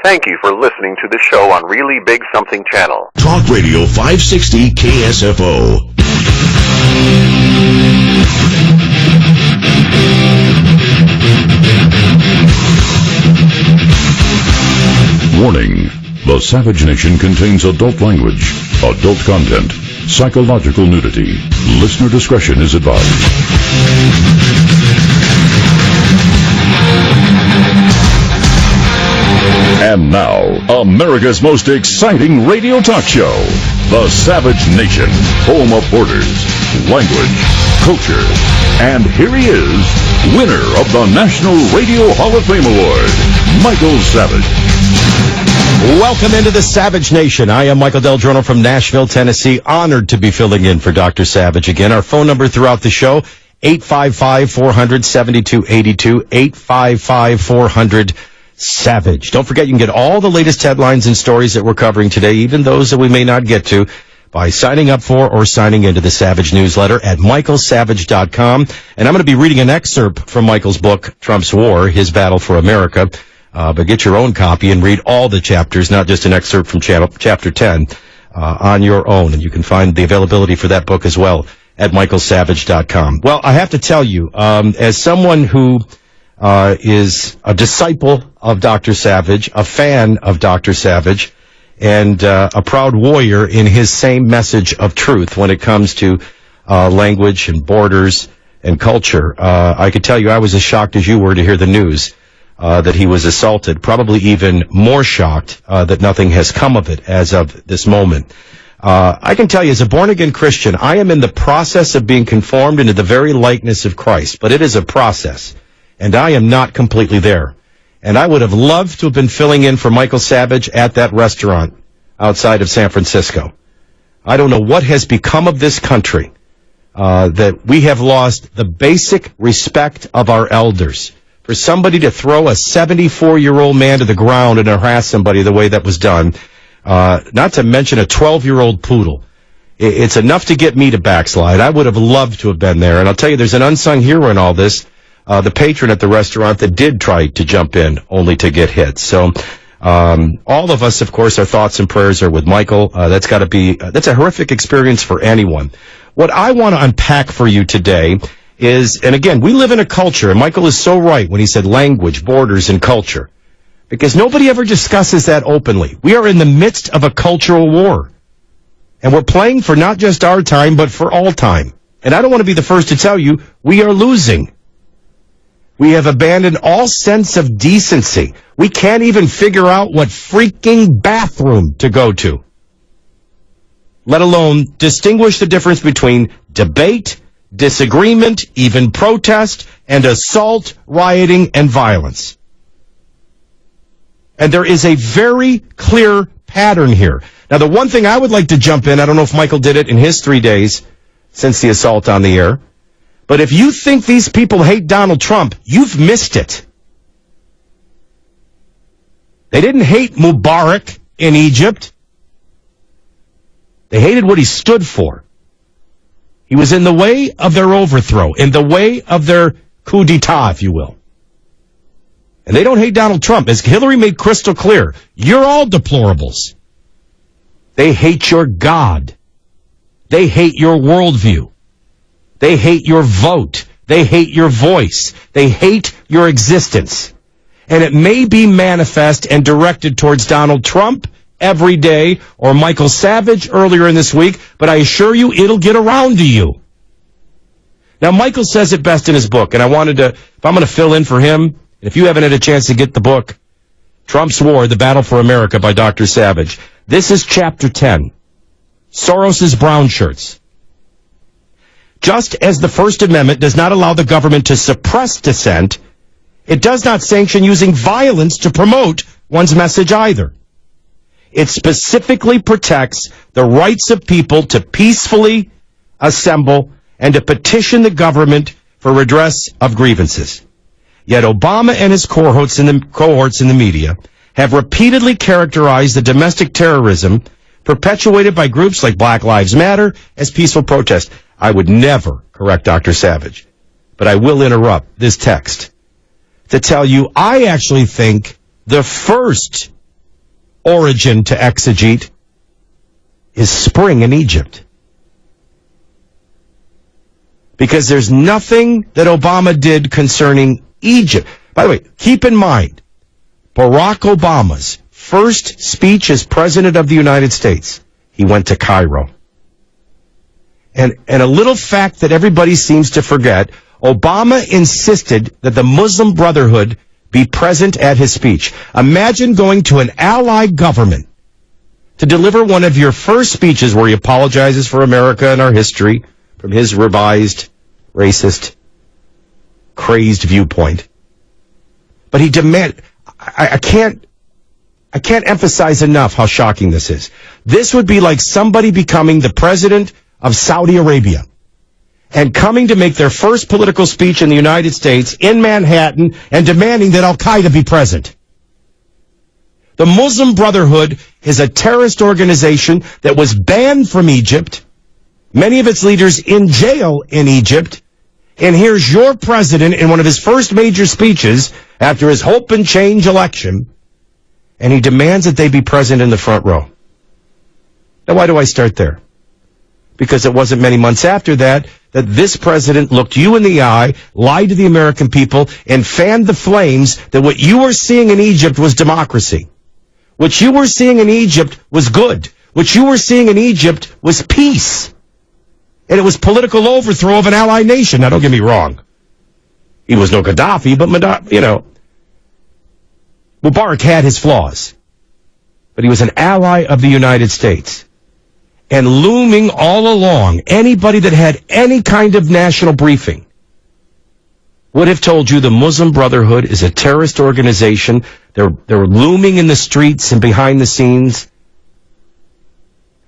Thank you for listening to the show on Really Big Something Channel. Talk Radio 560 KSFO. Warning. The Savage Nation contains adult language, adult content, psychological nudity. Listener discretion is advised. And now, America's most exciting radio talk show, The Savage Nation, home of borders, language, culture. And here he is, winner of the National Radio Hall of Fame Award, Michael Savage. Welcome into the Savage Nation. I am Michael Del Giorno from Nashville, Tennessee. Honored to be filling in for Dr. Savage again. Our phone number throughout the show, 855-400-7282, 855-400-SAVAGE. Don't forget, you can get all the latest headlines and stories that we're covering today, even those that we may not get to, by signing up for or signing into the Savage newsletter at michaelsavage.com. And I'm going to be reading an excerpt from Michael's book, Trump's War, His Battle for America. But get your own copy and read all the chapters, not just an excerpt from chapter 10, on your own. And you can find the availability for that book as well at michaelsavage.com. Well, I have to tell you, as someone who is a disciple of Dr. Savage, a fan of Dr. Savage, and a proud warrior in his same message of truth when it comes to language and borders and culture, I could tell you I was as shocked as you were to hear the news that he was assaulted, probably even more shocked that nothing has come of it as of this moment. I can tell you, as a born-again Christian, I am in the process of being conformed into the very likeness of Christ, but it is a process, and I am not completely there. And I would have loved to have been filling in for Michael Savage at that restaurant outside of San Francisco. I don't know what has become of this country, that we have lost the basic respect of our elders. For somebody to throw a 74-year-old man to the ground and harass somebody the way that was done, not to mention a 12-year-old poodle, it's enough to get me to backslide. I would have loved to have been there. And I'll tell you, there's an unsung hero in all this, the patron at the restaurant that did try to jump in only to get hit. So all of us, of course, our thoughts and prayers are with Michael. That's got to be, that's a horrific experience for anyone. What I want to unpack for you today is, and again, we live in a culture, and Michael is so right when he said language, borders, and culture, because nobody ever discusses that openly. We are in the midst of a cultural war, and we're playing for not just our time, but for all time. And I don't want to be the first to tell you, we are losing. We have abandoned all sense of decency. We can't even figure out what freaking bathroom to go to, let alone distinguish the difference between debate, disagreement, even protest, and assault, rioting, and violence. And there is a very clear pattern here. Now, the one thing I would like to jump in, I don't know if Michael did it in his 3 days since the assault on the air, but if you think these people hate Donald Trump, you've missed it. They didn't hate Mubarak in Egypt. They hated what he stood for. He was in the way of their overthrow, in the way of their coup d'etat, if you will. And they don't hate Donald Trump. As Hillary made crystal clear, you're all deplorables. They hate your God. They hate your worldview. They hate your vote. They hate your voice. They hate your existence. And it may be manifest and directed towards Donald Trump every day, or Michael Savage earlier in this week, but I assure you it'll get around to you. Now, Michael says it best in his book, and I wanted to, if I'm going to fill in for him, if you haven't had a chance to get the book, Trump's War, The Battle for America by Dr. Savage, this is chapter 10, Soros's brown shirts. Just as the First Amendment does not allow the government to suppress dissent, it does not sanction using violence to promote one's message either. It specifically protects the rights of people to peacefully assemble and to petition the government for redress of grievances. Yet Obama and his cohorts in the media have repeatedly characterized the domestic terrorism perpetuated by groups like Black Lives Matter as peaceful protest. I would never correct Dr. Savage, but I will interrupt this text to tell you I actually think the first origin to exegete is spring in Egypt. Because there's nothing that Obama did concerning Egypt. By the way, keep in mind, Barack Obama's first speech as President of the United States, he went to Cairo. And a little fact that everybody seems to forget, Obama insisted that the Muslim Brotherhood be present at his speech. Imagine going to an allied government to deliver one of your first speeches where he apologizes for America and our history from his revised, racist, crazed viewpoint. But he demanded, I can't emphasize enough how shocking this is. This would be like somebody becoming the president of Saudi Arabia and coming to make their first political speech in the United States in Manhattan and demanding that Al-Qaeda be present. The Muslim Brotherhood is a terrorist organization that was banned from Egypt, many of its leaders in jail in Egypt, and here's your president in one of his first major speeches after his hope and change election, and he demands that they be present in the front row. Now, why do I start there? Because it wasn't many months after that this president looked you in the eye, lied to the American people, and fanned the flames that what you were seeing in Egypt was democracy. What you were seeing in Egypt was good. What you were seeing in Egypt was peace. And it was political overthrow of an allied nation. Now, don't get me wrong. He was no Gaddafi, but, Mubarak had his flaws. But he was an ally of the United States. And looming all along, anybody that had any kind of national briefing would have told you the Muslim Brotherhood is a terrorist organization. They're looming in the streets and behind the scenes.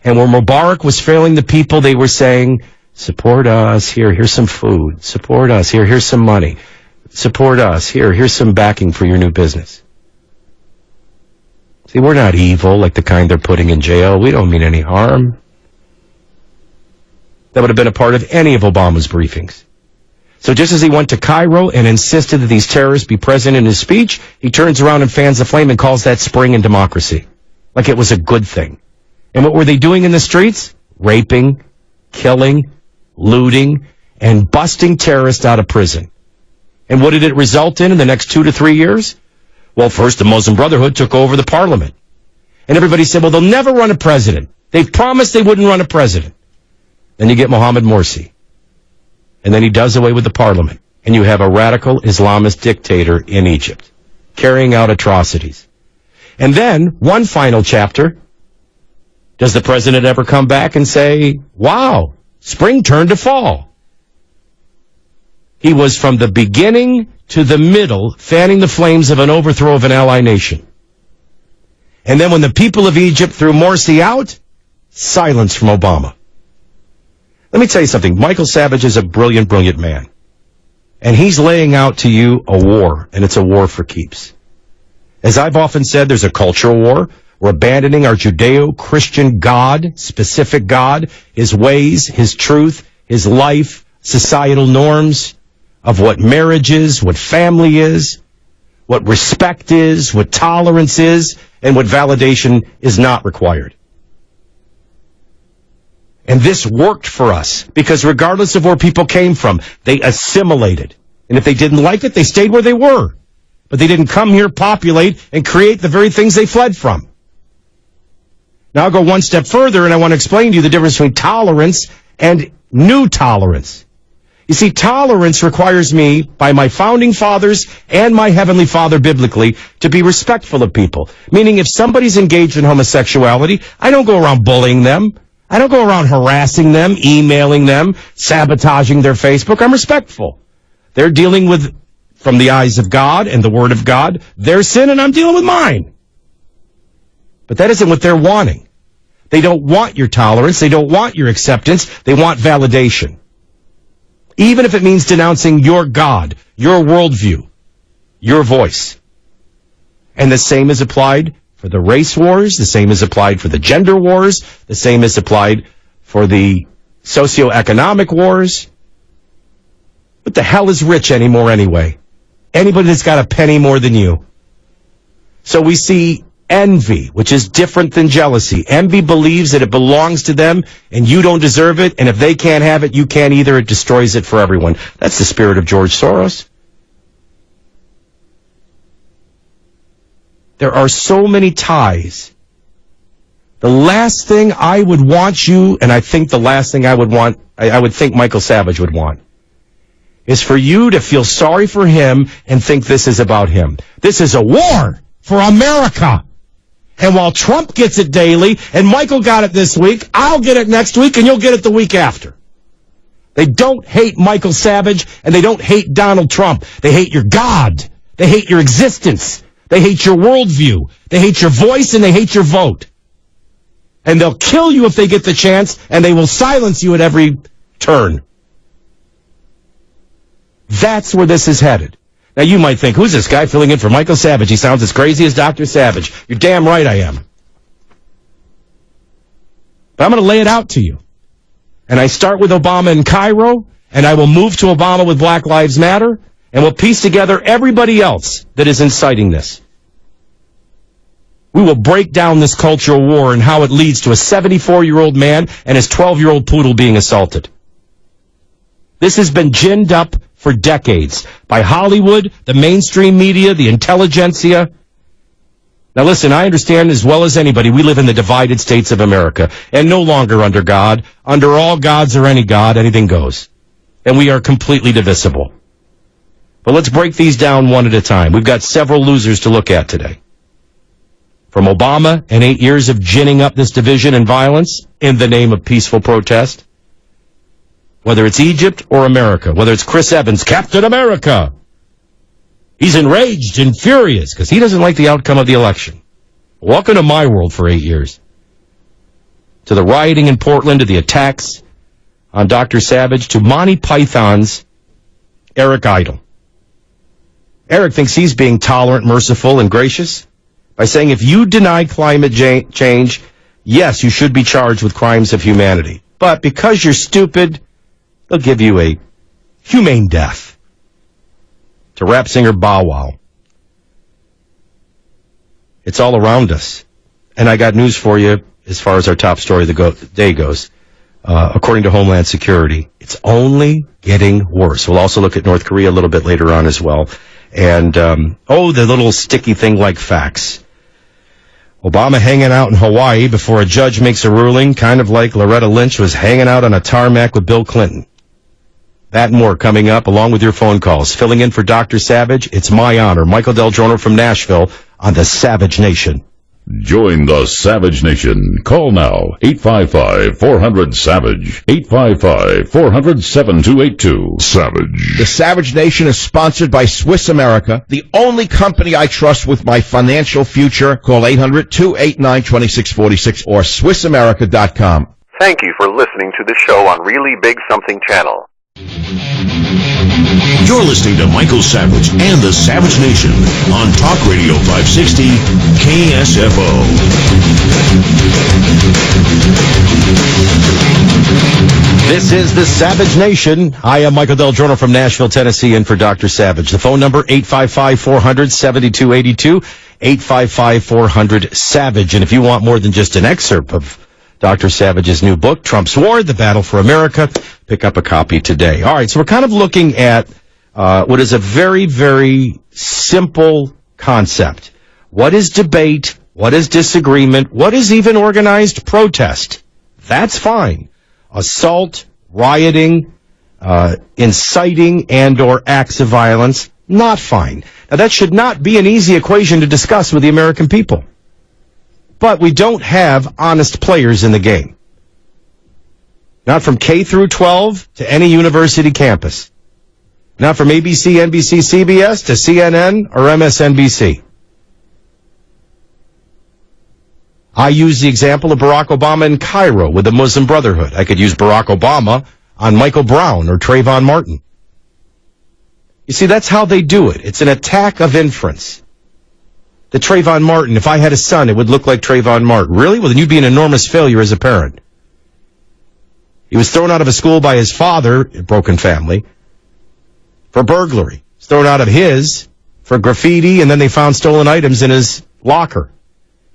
And where Mubarak was failing the people, they were saying, support us, here's some food. Support us, here's some money. Support us, here's some backing for your new business. See, we're not evil like the kind they're putting in jail. We don't mean any harm. That would have been a part of any of Obama's briefings. So just as he went to Cairo and insisted that these terrorists be present in his speech, he turns around and fans the flame and calls that spring in democracy. Like it was a good thing. And what were they doing in the streets? Raping, killing, looting, and busting terrorists out of prison. And what did it result in the next 2 to 3 years? Well, first the Muslim Brotherhood took over the parliament. And everybody said, well, they'll never run a president. They've promised they wouldn't run a president. Then you get Mohammed Morsi. And then he does away with the parliament. And you have a radical Islamist dictator in Egypt, carrying out atrocities. And then, one final chapter, does the president ever come back and say, wow, spring turned to fall? He was from the beginning to the middle fanning the flames of an overthrow of an ally nation. And then when the people of Egypt threw Morsi out, silence from Obama. Let me tell you something. Michael Savage is a brilliant, brilliant man. And he's laying out to you a war, and it's a war for keeps. As I've often said, there's a cultural war. We're abandoning our Judeo-Christian God, specific God, his ways, his truth, his life, societal norms of what marriage is, what family is, what respect is, what tolerance is, and what validation is not required. And this worked for us because regardless of where people came from, they assimilated. And if they didn't like it, they stayed where they were. But they didn't come here, populate, and create the very things they fled from. Now I'll go one step further, and I want to explain to you the difference between tolerance and new tolerance. You see, tolerance requires me, by my founding fathers and my Heavenly Father biblically, to be respectful of people. Meaning if somebody's engaged in homosexuality, I don't go around bullying them. I don't go around harassing them, emailing them, sabotaging their Facebook. I'm respectful. They're dealing with, from the eyes of God and the Word of God, their sin, and I'm dealing with mine. But that isn't what they're wanting. They don't want your tolerance. They don't want your acceptance. They want validation. Even if it means denouncing your God, your worldview, your voice. And the same is applied for the race wars, the same is applied for the gender wars, the same is applied for the socioeconomic wars. What the hell is rich anymore anyway? Anybody that's got a penny more than you. So we see envy, which is different than jealousy. Envy believes that it belongs to them and you don't deserve it, and if they can't have it, you can't either. It destroys it for everyone. That's the spirit of George Soros. There are so many ties. The last thing I would want you, and I think the last thing I would want, I would think Michael Savage would want, is for you to feel sorry for him and think this is about him. This is a war for America. And while Trump gets it daily, and Michael got it this week, I'll get it next week, and you'll get it the week after. They don't hate Michael Savage, and they don't hate Donald Trump. They hate your God. They hate your existence. They hate your worldview. They hate your voice, and they hate your vote. And they'll kill you if they get the chance, and they will silence you at every turn. That's where this is headed. Now, you might think, who's this guy filling in for Michael Savage? He sounds as crazy as Dr. Savage. You're damn right I am. But I'm going to lay it out to you. And I start with Obama in Cairo, and I will move to Obama with Black Lives Matter, and we'll piece together everybody else that is inciting this. We will break down this cultural war and how it leads to a 74-year-old man and his 12-year-old poodle being assaulted. This has been ginned up for decades by Hollywood, the mainstream media, the intelligentsia. Now listen, I understand as well as anybody, we live in the divided states of America, and no longer under God. Under all gods or any god, anything goes. And we are completely divisible. But let's break these down one at a time. We've got several losers to look at today. From Obama and 8 years of ginning up this division and violence in the name of peaceful protest, whether it's Egypt or America, whether it's Chris Evans, Captain America. He's enraged and furious because he doesn't like the outcome of the election. Welcome to my world for 8 years. To the rioting in Portland, to the attacks on Dr. Savage, to Monty Python's Eric Idle. Eric thinks he's being tolerant, merciful, and gracious by saying if you deny climate change, yes, you should be charged with crimes of humanity. But because you're stupid, they'll give you a humane death. To rap singer Bow Wow. It's all around us. And I got news for you as far as our top story of the day goes. According to Homeland Security, it's only getting worse. We'll also look at North Korea a little bit later on as well. And, the little sticky thing like facts. Obama hanging out in Hawaii before a judge makes a ruling, kind of like Loretta Lynch was hanging out on a tarmac with Bill Clinton. That and more coming up, along with your phone calls. Filling in for Dr. Savage, it's my honor. Michael Del Giorno from Nashville on the Savage Nation. Join the Savage Nation. Call now, 855-400-SAVAGE, 855-400-7282. Savage. The Savage Nation is sponsored by Swiss America, the only company I trust with my financial future. Call 800-289-2646 or SwissAmerica.com. Thank you for listening to the show on Really Big Something Channel. You're listening to Michael Savage and the Savage Nation on Talk Radio 560 KSFO. This is the Savage Nation. I am Michael Del Giorno from Nashville, Tennessee, in for Dr. Savage. The phone number, 855-400-7282, 855-400-SAVAGE. And if you want more than just an excerpt of Dr. Savage's new book, Trump's War, The Battle for America, pick up a copy today. All right, so we're kind of looking at what is a very, very simple concept. What is debate? What is disagreement? What is even organized protest? That's fine. Assault, rioting, inciting, and or acts of violence, not fine. Now, that should not be an easy equation to discuss with the American people. But we don't have honest players in the game. Not from K through 12 to any university campus. Not from ABC, NBC, CBS to CNN or MSNBC. I use the example of Barack Obama in Cairo with the Muslim Brotherhood. I could use Barack Obama on Michael Brown or Trayvon Martin. You see, that's how they do it. It's an attack of inference. The Trayvon Martin, if I had a son, it would look like Trayvon Martin. Really? Well, then you'd be an enormous failure as a parent. He was thrown out of a school by his father, a broken family, for burglary. He was thrown out of his for graffiti, and then they found stolen items in his locker.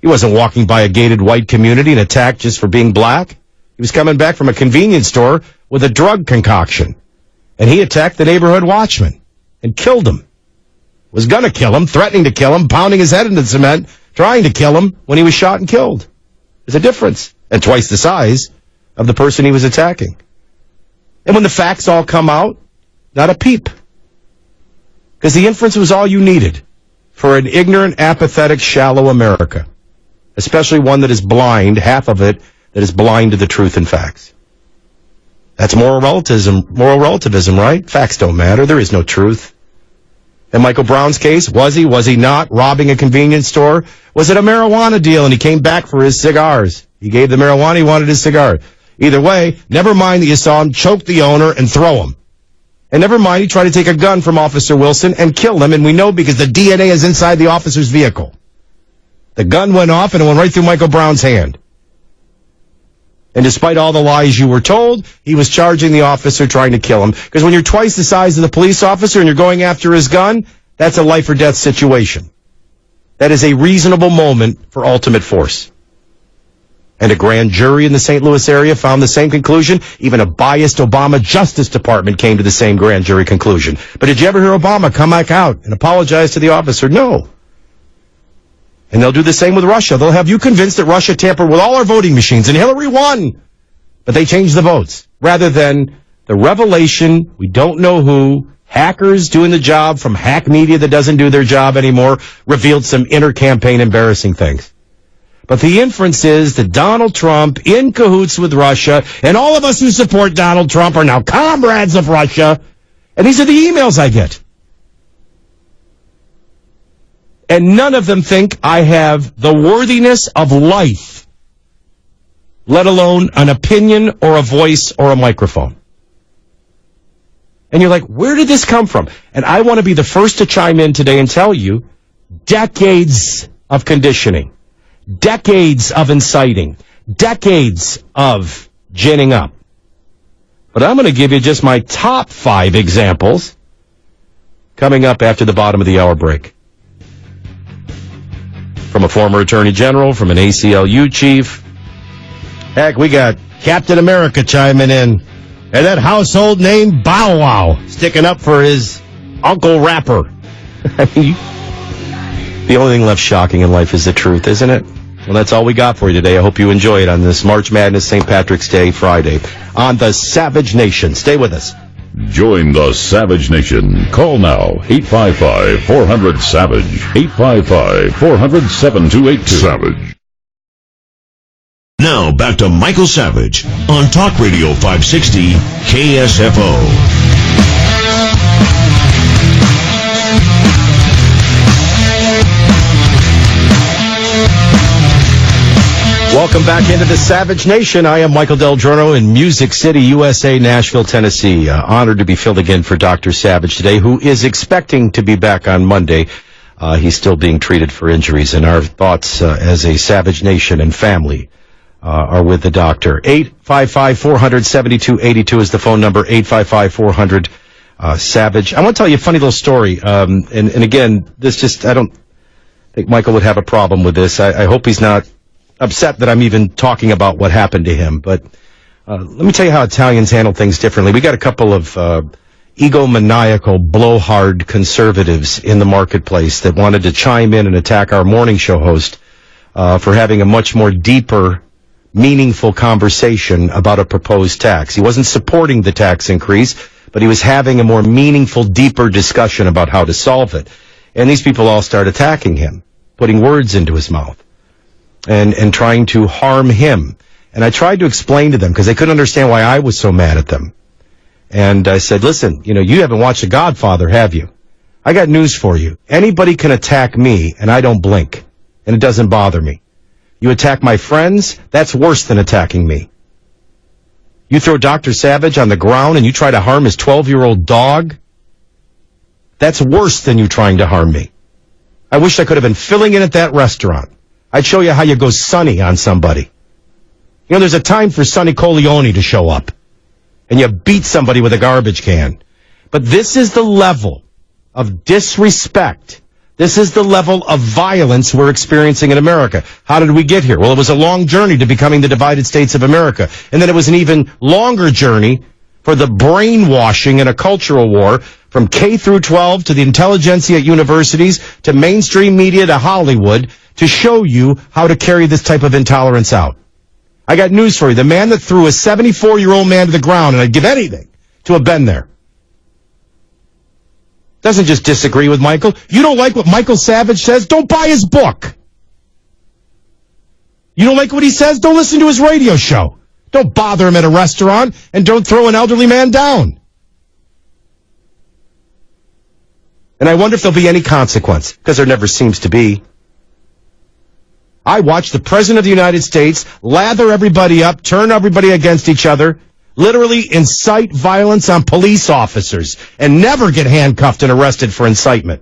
He wasn't walking by a gated white community and attacked just for being black. He was coming back from a convenience store with a drug concoction. And he attacked the neighborhood watchman and killed him. Was going to kill him, threatening to kill him, pounding his head into the cement, trying to kill him when he was shot and killed. There's a difference. And twice the size of the person he was attacking. And when the facts all come out, not a peep. Because the inference was all you needed for an ignorant, apathetic, shallow America. Especially one that is blind, half of it, that is blind to the truth and facts. That's moral relativism, right? Facts don't matter. There is no truth. In Michael Brown's case, was he not robbing a convenience store? Was it a marijuana deal and he came back for his cigars? He gave the marijuana, he wanted his cigar. Either way, never mind that you saw him choke the owner and throw him. And never mind he tried to take a gun from Officer Wilson and kill him, and we know because the DNA is inside the officer's vehicle. The gun went off and it went right through Michael Brown's hand. And despite all the lies you were told, he was charging the officer trying to kill him. Because when you're twice the size of the police officer and you're going after his gun, that's a life or death situation. That is a reasonable moment for ultimate force. And a grand jury in the St. Louis area found the same conclusion. Even a biased Obama Justice Department came to the same grand jury conclusion. But did you ever hear Obama come back out and apologize to the officer? No. And they'll do the same with Russia. They'll have you convinced that Russia tampered with all our voting machines and Hillary won. But they changed the votes. Rather than the revelation, we don't know who, hackers doing the job from hack media that doesn't do their job anymore, revealed some inter-campaign embarrassing things. But the inference is that Donald Trump, in cahoots with Russia, and all of us who support Donald Trump are now comrades of Russia. And these are the emails I get. And none of them think I have the worthiness of life, let alone an opinion or a voice or a microphone. And you're like, where did this come from? And I want to be the first to chime in today and tell you, decades of conditioning, decades of inciting, decades of ginning up. But I'm going to give you just my top 5 examples coming up after the bottom of the hour break. From a former attorney general, from an ACLU chief. Heck, we got Captain America chiming in. And that household name, Bow Wow, sticking up for his Uncle Rapper. I mean, the only thing left shocking in life is the truth, isn't it? Well, that's all we got for you today. I hope you enjoy it on this March Madness St. Patrick's Day Friday on the Savage Nation. Stay with us. Join the Savage Nation. Call now, 855-400-SAVAGE, 855-400-7282. Savage. Now back to Michael Savage on Talk Radio 560 KSFO. Welcome back into the Savage Nation. I am Michael Del Giorno in Music City, USA, Nashville, Tennessee. Honored to be filled in for Dr. Savage today, who is expecting to be back on Monday. He's still being treated for injuries, and our thoughts as a Savage Nation and family are with the doctor. 855-400-7282 is the phone number, 855-400-SAVAGE. I want to tell you a funny little story, and again, I don't think Michael would have a problem with this. I hope he's not upset that I'm even talking about what happened to him. But let me tell you how Italians handle things differently. We got a couple of egomaniacal, blowhard conservatives in the marketplace that wanted to chime in and attack our morning show host for having a much more deeper, meaningful conversation about a proposed tax. He wasn't supporting the tax increase, but he was having a more meaningful, deeper discussion about how to solve it. And these people all start attacking him, putting words into his mouth. And trying to harm him. And I tried to explain to them because they couldn't understand why I was so mad at them. And I said, listen, you haven't watched The Godfather, have you? I got news for you. Anybody can attack me, and I don't blink. And it doesn't bother me. You attack my friends, that's worse than attacking me. You throw Dr. Savage on the ground and you try to harm his 12-year-old dog, that's worse than you trying to harm me. I wish I could have been filling in at that restaurant. I'd show you how you go Sonny on somebody. There's a time for Sonny Corleone to show up. And you beat somebody with a garbage can. But this is the level of disrespect This is the level of violence we're experiencing in America. How did we get here? Well, it was a long journey to becoming the divided states of America. And then it was an even longer journey for the brainwashing and a cultural war from K through 12 to the intelligentsia at universities to mainstream media to Hollywood to show you how to carry this type of intolerance out. I got news for you. The man that threw a 74-year-old man to the ground, and I'd give anything to have been there, doesn't just disagree with Michael. You don't like what Michael Savage says? Don't buy his book. You don't like what he says? Don't listen to his radio show. Don't bother him at a restaurant, and don't throw an elderly man down. And I wonder if there'll be any consequence, because there never seems to be. I watched the President of the United States lather everybody up, turn everybody against each other, literally incite violence on police officers, and never get handcuffed and arrested for incitement.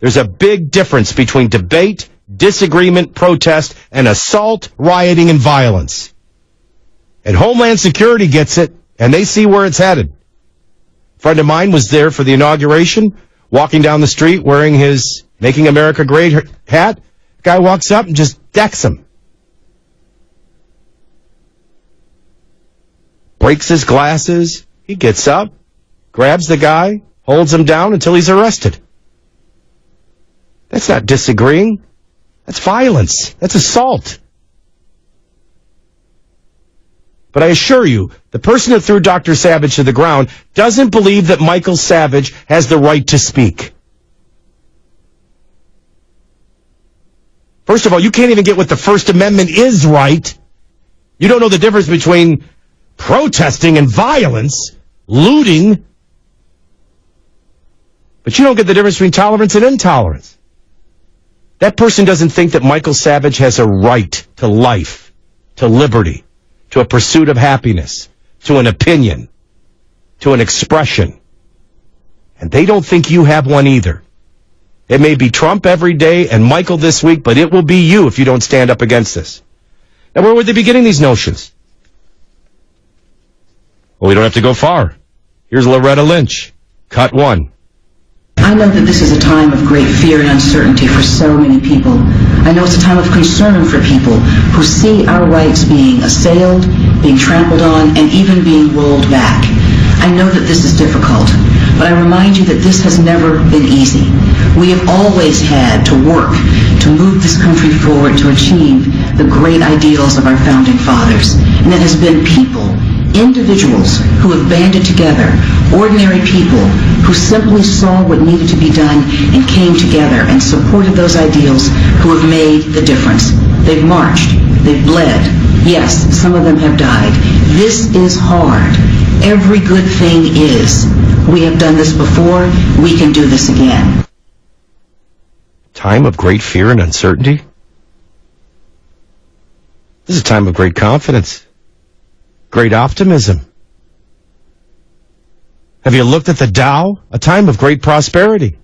There's a big difference between debate, disagreement, protest, and assault, rioting, and violence. And Homeland Security gets it, and they see where it's headed. A friend of mine was there for the inauguration, walking down the street wearing his Making America Great hat. Guy walks up and just decks him. Breaks his glasses. He gets up, grabs the guy, holds him down until he's arrested. That's not disagreeing. That's violence. That's assault. But I assure you, the person that threw Dr. Savage to the ground doesn't believe that Michael Savage has the right to speak. First of all, you can't even get what the First Amendment is right. You don't know the difference between protesting and violence, looting, but you don't get the difference between tolerance and intolerance. That person doesn't think that Michael Savage has a right to life, to liberty, to a pursuit of happiness, to an opinion, to an expression. And they don't think you have one either. It may be Trump every day and Michael this week, but it will be you if you don't stand up against this. Now, where would they be getting these notions? Well, we don't have to go far. Here's Loretta Lynch. Cut 1. I know that this is a time of great fear and uncertainty for so many people. I know it's a time of concern for people who see our rights being assailed, being trampled on, and even being rolled back. I know that this is difficult, but I remind you that this has never been easy. We have always had to work to move this country forward to achieve the great ideals of our founding fathers. And it has been people, individuals who have banded together, ordinary people who simply saw what needed to be done and came together and supported those ideals, who have made the difference. They've marched, they've bled. Yes, some of them have died. This is hard. Every good thing is. We have done this before, we can do this again. Time of great fear and uncertainty? This is a time of great confidence, great optimism. Have you looked at the Dow? A time of great prosperity.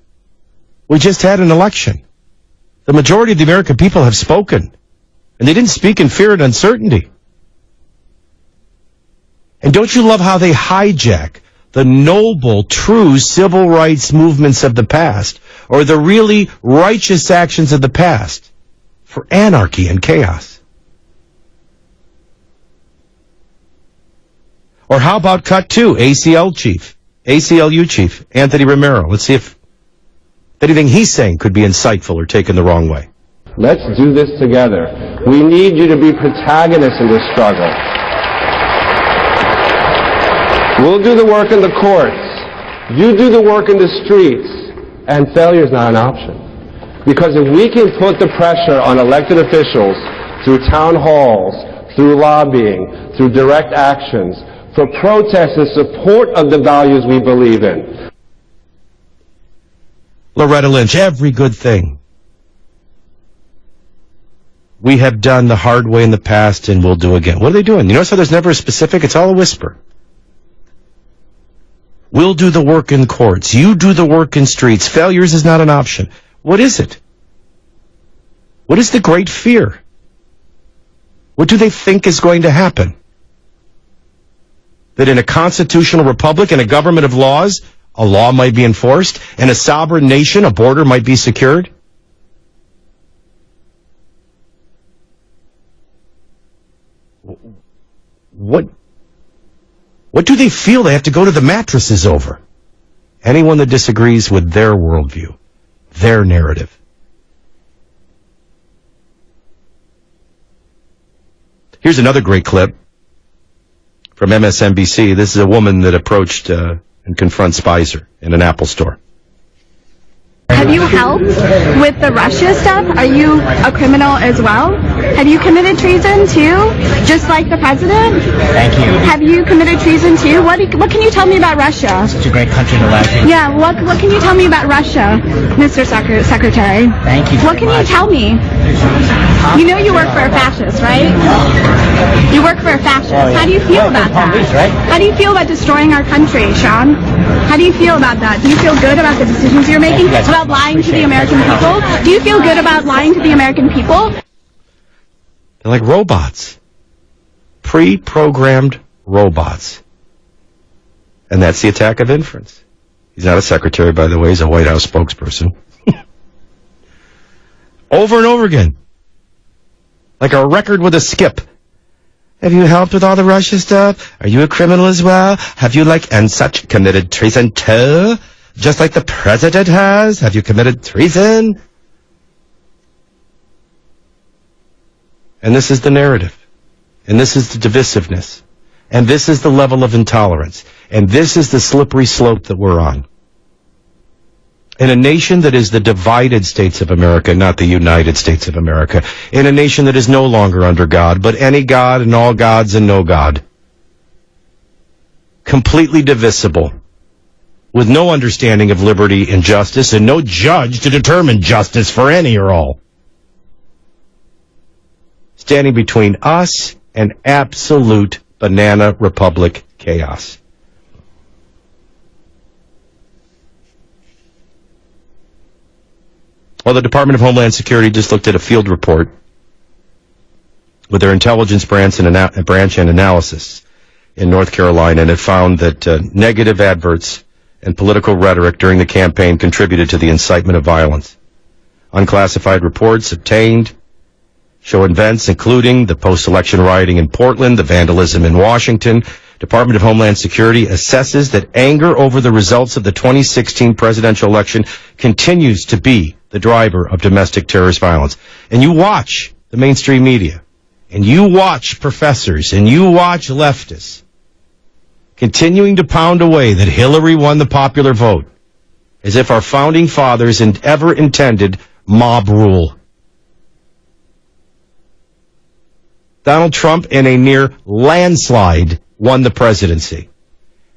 We just had an election. The majority of the American people have spoken, and they didn't speak in fear and uncertainty. And don't you love how they hijack the noble, true civil rights movements of the past, or the really righteous actions of the past, for anarchy and chaos? Or how about cut 2, ACLU chief, Anthony Romero. Let's see if anything he's saying could be insightful or taken the wrong way. Let's do this together. We need you to be protagonists in this struggle. We'll do the work in the courts. You do the work in the streets. And failure is not an option. Because if we can put the pressure on elected officials through town halls, through lobbying, through direct actions, for protest in support of the values we believe in. Loretta Lynch, every good thing we have done the hard way in the past and we'll do again. What are they doing? You notice how there's never a specific? It's all a whisper. We'll do the work in courts. You do the work in streets. Failures is not an option. What is it? What is the great fear? What do they think is going to happen? That in a constitutional republic and a government of laws, a law might be enforced, and a sovereign nation, a border might be secured? What do they feel they have to go to the mattresses over? Anyone that disagrees with their worldview, their narrative. Here's another great clip from MSNBC. This is a woman that approached and confronted Spicer in an Apple store. Have you helped with the Russia stuff? Are you a criminal as well? Have you committed treason too? Just like the president? Thank you. Have you committed treason too? What can you tell me about Russia? Such a great country to live in. Yeah, what can you tell me about Russia, Mr. Secretary? Thank you. What can you tell me? You know you work for a fascist, right? You work for a fascist. How do you feel about that? Right? How do you feel about destroying our country, Sean? How do you feel about that? Do you feel good about the decisions you're making? About lying to the American people? Do you feel good about lying to the American people? They're like robots. Pre-programmed robots. And that's the attack of inference. He's not a secretary, by the way. He's a White House spokesperson. Over and over again. Like a record with a skip. Have you helped with all the Russia stuff? Are you a criminal as well? Have you and such committed treason too? Just like the president has? Have you committed treason? And this is the narrative. And this is the divisiveness. And this is the level of intolerance. And this is the slippery slope that we're on. In a nation that is the divided States of America, not the United States of America. In a nation that is no longer under God, but any God and all gods and no God. Completely divisible. With no understanding of liberty and justice, and no judge to determine justice for any or all. Standing between us and absolute banana republic chaos. Well, the Department of Homeland Security just looked at a field report with their intelligence branch and analysis in North Carolina, and it found that negative adverts and political rhetoric during the campaign contributed to the incitement of violence. Unclassified reports obtained show events including the post-election rioting in Portland, the vandalism in Washington. Department of Homeland Security assesses that anger over the results of the 2016 presidential election continues to be the driver of domestic terrorist violence. And you watch the mainstream media, and you watch professors, and you watch leftists continuing to pound away that Hillary won the popular vote, as if our founding fathers ever intended mob rule. Donald Trump, in a near landslide, won the presidency.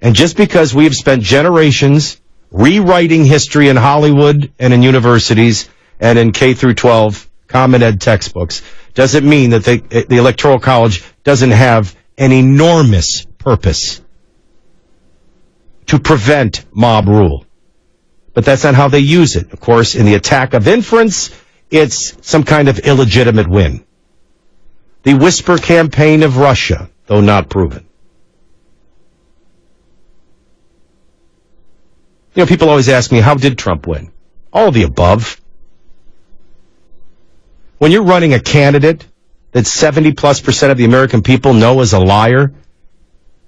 And just because we have spent generations rewriting history in Hollywood and in universities and in K through 12 Common Ed textbooks doesn't mean that the Electoral College doesn't have an enormous purpose to prevent mob rule. But that's not how they use it. Of course, in the attack of inference, it's some kind of illegitimate win. The whisper campaign of Russia, though not proven. You know, people always ask me, how did Trump win? All of the above. When you're running a candidate that 70+% of the American people know is a liar,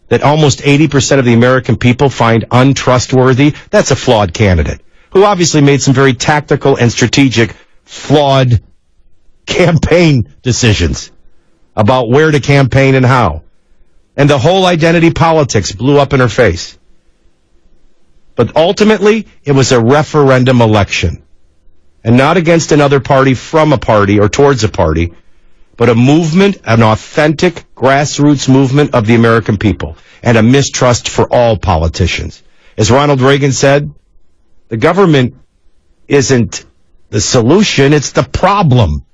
that almost 80% of the American people find untrustworthy, that's a flawed candidate, who obviously made some very tactical and strategic, flawed campaign decisions about where to campaign and how. And the whole identity politics blew up in her face. But ultimately, it was a referendum election. And not against another party from a party or towards a party, but a movement, an authentic grassroots movement of the American people, and a mistrust for all politicians. As Ronald Reagan said, the government isn't the solution, it's the problem.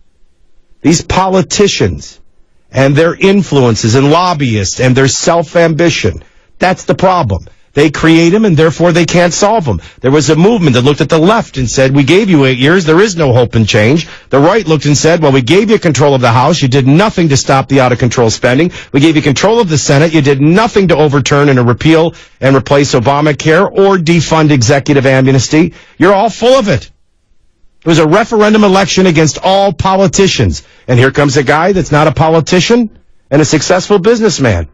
These politicians and their influences and lobbyists and their self-ambition, that's the problem. They create them, and therefore they can't solve them. There was a movement that looked at the left and said, we gave you 8 years, there is no hope and change. The right looked and said, well, we gave you control of the House, you did nothing to stop the out-of-control spending. We gave you control of the Senate, you did nothing to overturn and repeal and replace Obamacare or defund executive amnesty. You're all full of it. It was a referendum election against all politicians. And here comes a guy that's not a politician and a successful businessman.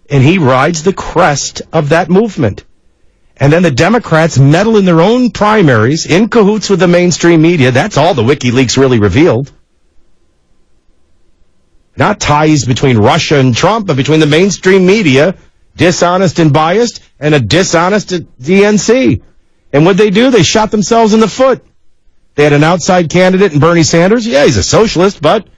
And he rides the crest of that movement. And then the Democrats meddle in their own primaries, in cahoots with the mainstream media. That's all the WikiLeaks really revealed. Not ties between Russia and Trump, but between the mainstream media, dishonest and biased, and a dishonest DNC. And what'd they do? They shot themselves in the foot. They had an outside candidate in Bernie Sanders. Yeah, he's a socialist, but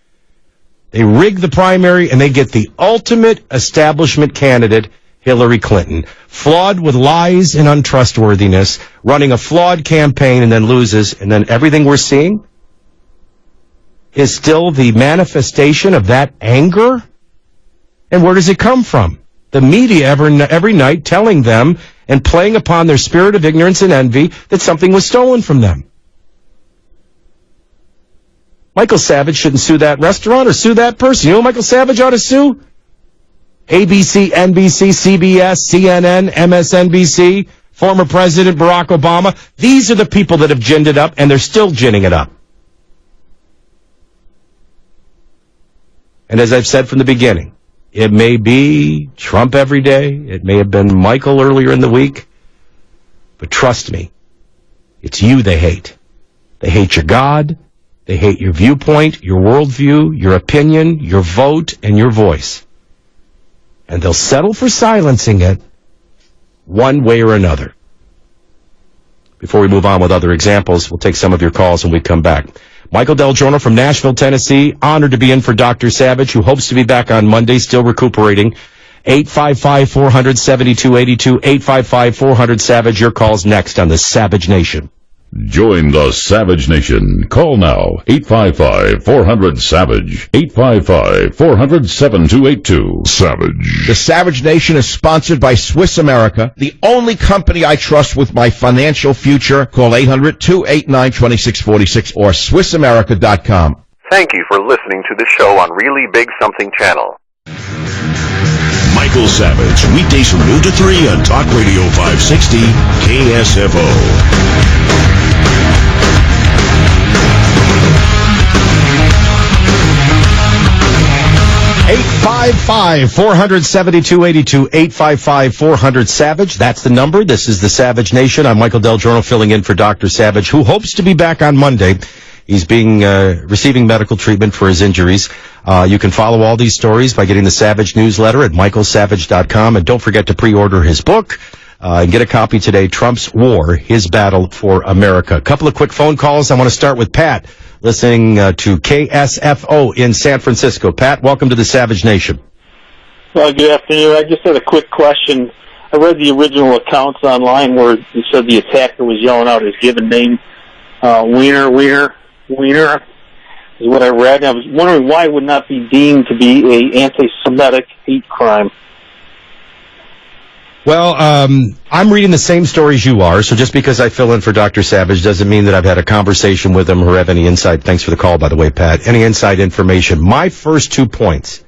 they rig the primary, and they get the ultimate establishment candidate, Hillary Clinton, flawed with lies and untrustworthiness, running a flawed campaign and then loses, and then everything we're seeing is still the manifestation of that anger? And where does it come from? The media every night telling them and playing upon their spirit of ignorance and envy that something was stolen from them. Michael Savage shouldn't sue that restaurant or sue that person. You know who Michael Savage ought to sue? ABC, NBC, CBS, CNN, MSNBC, former President Barack Obama. These are the people that have ginned it up, and they're still ginning it up. And as I've said from the beginning, it may be Trump every day. It may have been Michael earlier in the week. But trust me, it's you they hate. They hate your God. They hate your viewpoint, your worldview, your opinion, your vote, and your voice. And they'll settle for silencing it one way or another. Before we move on with other examples, we'll take some of your calls when we come back. Michael Del Giorno from Nashville, Tennessee. Honored to be in for Dr. Savage, who hopes to be back on Monday, still recuperating. 855-400-7282, 855-400-SAVAGE. Your call's next on the Savage Nation. Join the Savage Nation. Call now, 855-400-SAVAGE, 855-400-7282. Savage. The Savage Nation is sponsored by Swiss America, the only company I trust with my financial future. Call 800-289-2646 or SwissAmerica.com. Thank you for listening to the show on Really Big Something Channel. Michael Savage, weekdays from noon to 3 on Talk Radio 560 KSFO. 855-400-7282, 855-400-SAVAGE. That's the number. This is the Savage Nation. I'm Michael Del Giorno filling in for Dr. Savage, who hopes to be back on Monday. He's being receiving medical treatment for his injuries. You can follow all these stories by getting the Savage newsletter at michaelsavage.com. And don't forget to pre-order his book and get a copy today, Trump's War, His Battle for America. A couple of quick phone calls. I want to start with Pat, listening to KSFO in San Francisco. Pat, welcome to the Savage Nation. Well, good afternoon. I just had a quick question. I read the original accounts online where it said the attacker was yelling out his given name, Wiener is what I read. I was wondering why it would not be deemed to be an anti-Semitic hate crime. Well, I'm reading the same stories you are, so just because I fill in for Dr. Savage doesn't mean that I've had a conversation with him or have any insight. Thanks for the call, by the way, Pat. Any inside information. My first 2 points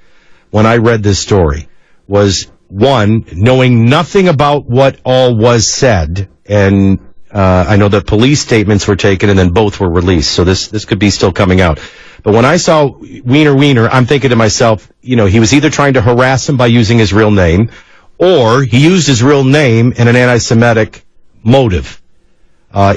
when I read this story was, one, knowing nothing about what all was said, and I know that police statements were taken and then both were released, so this could be still coming out. But when I saw Wiener, I'm thinking to myself, he was either trying to harass him by using his real name, or he used his real name in an anti-Semitic motive,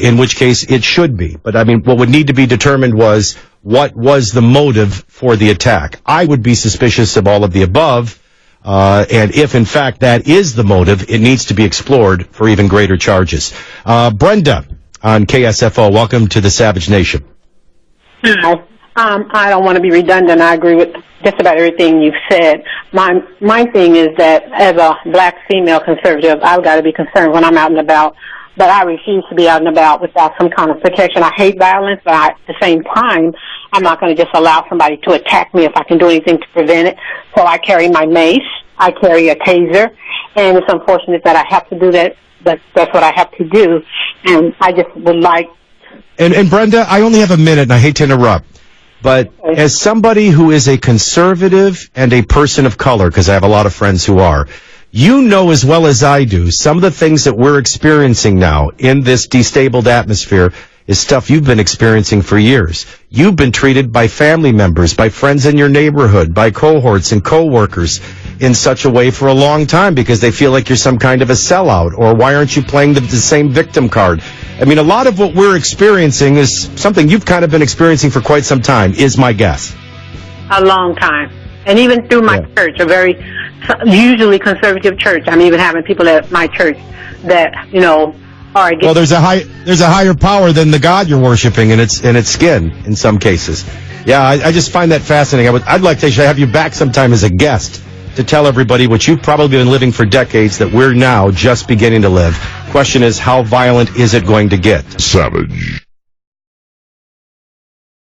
in which case it should be. But, what would need to be determined was what was the motive for the attack. I would be suspicious of all of the above, and if, in fact, that is the motive, it needs to be explored for even greater charges. Brenda on KSFO, welcome to the Savage Nation. Hi. I don't want to be redundant. I agree with just about everything you've said. My thing is that as a black female conservative, I've got to be concerned when I'm out and about, but I refuse to be out and about without some kind of protection. I hate violence, but at the same time, I'm not going to just allow somebody to attack me if I can do anything to prevent it. So I carry my mace, I carry a taser, and it's unfortunate that I have to do that, but that's what I have to do. And I just would like... And Brenda, I only have a minute, and I hate to interrupt, but as somebody who is a conservative and a person of color, because I have a lot of friends who are, you know as well as I do, some of the things that we're experiencing now in this destabilized atmosphere is stuff you've been experiencing for years. You've been treated by family members, by friends in your neighborhood, by cohorts and coworkers in such a way for a long time because they feel like you're some kind of a sellout, or why aren't you playing the same victim card? I mean, a lot of what we're experiencing is something you've kind of been experiencing for quite some time, is my guess. A long time. And even through my church, a very usually conservative church. I'm even having people at my church that, you know, are against... Well, there's a higher power than the God you're worshiping, and it's skin in some cases. Yeah, I just find that fascinating. I'd like to have you back sometime as a guest to tell everybody what you've probably been living for decades that we're now just beginning to live. Question is, how violent is it going to get? Savage.